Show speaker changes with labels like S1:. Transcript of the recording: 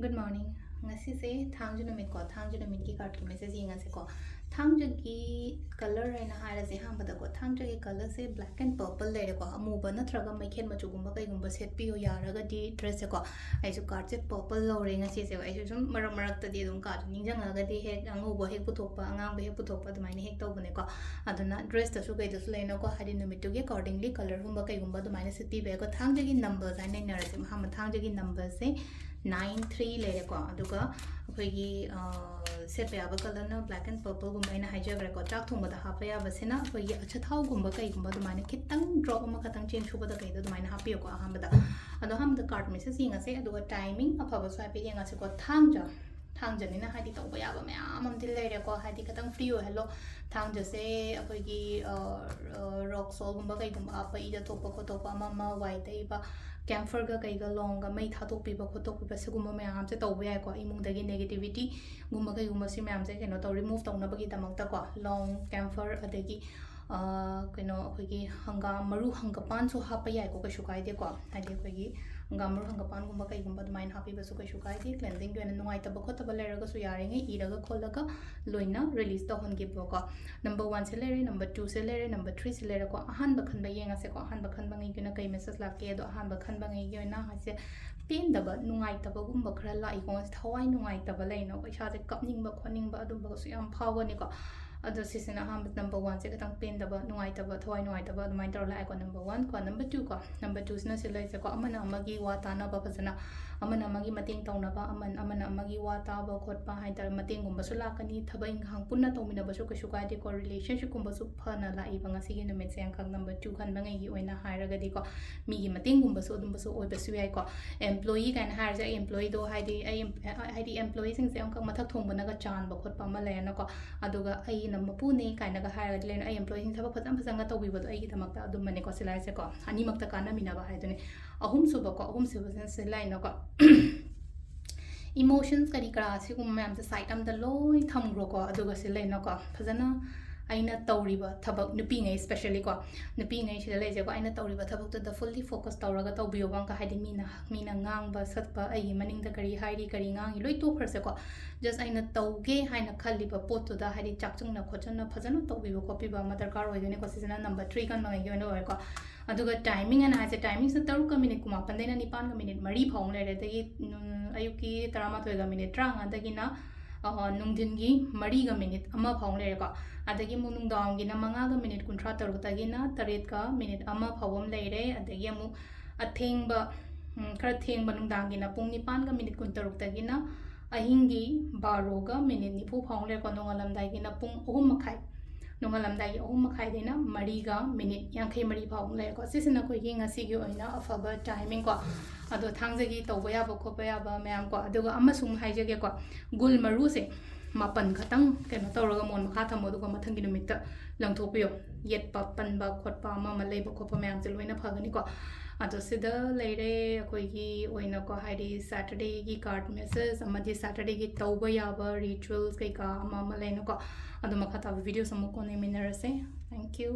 S1: Good morning. Ngasigi thangju numit ko thangju numit ki card ki message ngase ko thangju ki color aina haira se hambada ko thangju ki color se black and purple le ko amuba natraga maikhen machu gumba kai gumba set pi yo yaraga di dress ko ai su card se purple lo re ngasi se ai su sum marak marak ta di dum card ningjang aga di hek amuba hek puthokpa angang be hek puthokpa dumai ne hek tawbune ko aduna dress ta su kai da su le no ko hadi numit to ge accordingly color gumba kai gumba dumai ne set pi be ko thangju ki numbers aina nara se ham thangju ki numbers se 9-3 लेरेको अदुगा अखोइगी set याबा colour black and purple गुम्बा इना हाइजबरेको चाक थोंबदा हापा याबसेना अखोइगी अछथाव गुम्बा कई गुम्बा दुमाने खितंग drop अमा खतंग चेंज सुबदा कई दुमाने हापियोको अहमदा अदो हमदा कार्ड मेसेज यिंगासे अदुगा टाइमिंग अफबा स्वाइपे यिंगासेको थांगजा थांगजनिना हादि तौबा याबा मयाम अमदि लेरेको हादि खतंग फ्री ओहेलो थांगजसे अखोइगी रॉक सॉल गुम्बा कई गुम्बा आपा इदा तोपा खोतोपा अमा वाइतैबा कैम्फर का कई लॉन्ग मई थादोपीब खोटोपीब सिगुम्बा मैम से तब याको इमुंगदगी नेगेटिविटी गुम्बा कईगुम्बा सि मैम से कनो तौ रिमूव तौनबगीदमक्ता लॉन्ग कैम्फर अदगी कनो अखोइगी हंगाम मरु हंगपान सो हापा याको कइसु काइदेको हाइदि अखोइगी हंगाम मरु हंगपान गुम्बा कईगुम्बा दुमाइन हापीबसु कइसु काइदे क्लेंजिंग के नुंगाइतब खोतब लेरगसु यारेंगे इरगा खोलगा लोइना रिलीज तौहनगिबको नंबर 1 से लेरे नंबर 2 से लेरे नंबर 3 से लेरे को अहानबा खनबा येंगासे को अहानबा खनबा ngi gina kai message lakke do ahanba khanba ngi gina hase pendaba nungaitaba gumba khara lai ko thawai nungaitaba leino ko isa je kapningba khoningba adumba su yam phawani ko ado sisina ham number 1 se katang pendaba nungaitaba thawai nungaitaba adumai tor lai ko number 1 ko number 2 sina se lai se ko amana amagi wa tana ba phajana amana amagi mating taunaba amana amagi wa taba khotpa haidar mating gumba su lakani thabai hang punna tomina ba su ka su ka de ko relationship gumba su phana lai ba ngasi gi numit se khang number 2 khan ba ngai gi oina hairaga di ko mi gi mating gumba su adum ba su oi ba su yai ko employee kan har ja employee do haidi employee sing se ang mathak thong bana ga chan ba khotpa ma le na ko aduga ai na mapune kaina ga hairaga le ai employee sing thaba phajam phajanga tawbi ba ai gi dhamakta adum mane ko silai se ko ani makta kana mina ba haidune ahum suba ko ahum suba se lai na ko emotions kari kara sigum ma'am से site am da loi thamgro ko aduga se leina ko phajana aina tawriba thabak nupi ngai especially ko nupi ngai se leje ko aina tawriba thabak to the fully focus tawraga tawbiyo bang ka haidi mina ngang ba satpa ai maning da kari hairi kari ngang loi to khar se ko just aina tawge haina khalli ba pot to da haidi chakchung na khochana phajana tawbibo copy ba ma darkar hoidene ko sisana number 3 kan mangai yo no ko aduga timing and as a timing se 3 ka minute kuma pandena 9 ka minute mari phong le re dagi ayuki 13 ga minute 3 dagina nungdingi mari ga minute ama phong le ko adagi mu nungdang gi na 5 ga minute 13 dagina 3 ka minute ama phawam le re adagi amu athengba khara thengba nungdang gi na pung 9 ga minute 13 dagina ahingi 12 ga minute 9 phong le ko nongalamdai gi na pung 3 makhai nongalamdai 3 makhai dena mari ga minute 53 phong le ko sisina ko gi ngasi gi oina afaba timing ko ado thangzagi tawba yaba khopa yaba mayam ko aduga amasung haijage ko gul maru se mapan khatang keno tawraga mon makha thamo duga mathangi numit langthopiyo yet pa panba khotpa ma leiba khopa mayam se loina phagani ko ado sida leire akoi gi oina ko haidi saturday gi card message amadi saturday gi tawba yaba rituals kai ka ma leina ko ado makha ta video samu ko ne minarase thank you